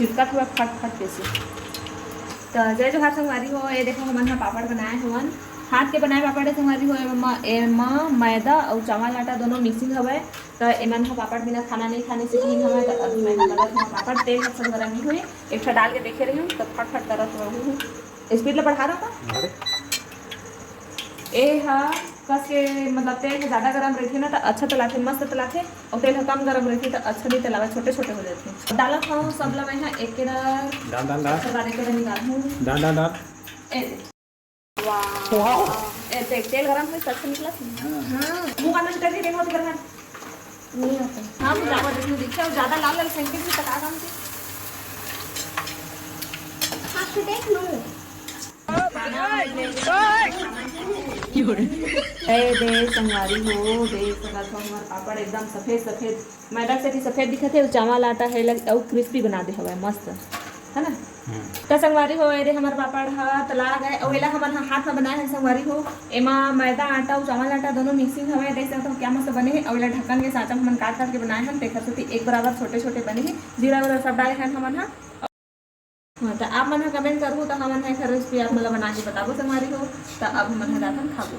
छिड़का हुआ फट फट कैसे। तो जय जोहार संगवारी हो, ये देखो हमन हा पापड़ बनाए हुवन। हाथ के बनाए पापड़ है संगवारी हो। एमा मैदा और चावल आटा दोनों मिक्सिंग हवे। तो एमन हा पापड़ बिना खाना नहीं खाने से नहीं हवे। तो अभी मैं बनात हूँ पापड़। तेल सब संग गरम ही हुई, एक ठा डाल के देखे रही हूँ तो फट फट करत रहूँ। स्पीड ला बढ़ा रहा था ए हा कस के, मतलब तेल ज़्यादा गरम रहती है ना तो अच्छा तलाते मस्त तलाते, और तेल कम गरम रहती तो अच्छा नहीं तलावा, छोटे छोटे हो जाते। डालत हूँ सब ला मैं एक के डाल डाल डाल के निकाल हूँ। डाल डाल डाल। वाह तेल गरम हुई सबसे निकला। हाँ मुँह का नष्ट करके देखो तो करना नहीं होता। हाँ मुझे आवाज़ देखने दिखा और ज़्यादा लाल लाल सेंके भी तक आराम से हाथ से देख लो। दे संगवारी हो, दे सकत हो हमार पापड़ एकदम सफेद सफेद, मैदा से भी सफेद दिखत है और चावल आटा है लग और क्रिस्पी बना दे हवा मस्त है ना। तो संगवारी हो रे हमार पापड़ हा तला गए और एला हमार हाथ में बनाए हैं संगवारी हो। एमा मैदा आटा और चावल आटा दोनों मिक्सिंग हवे, देख सकते हो क्या मस्त बने हैं। और एला ढक्कन के साथ हम काट काट के बनाए हैं, देख सकते एक बराबर छोटे छोटे बने हैं। जीरा वगैरह सब डाले हैं हमन हा। हाँ तो आप मन कमेंट करूँ तो हमन है रेसिपी आप मतलब बना के बताबो संगवारी हो। तो अब हमन जाथन खाबो।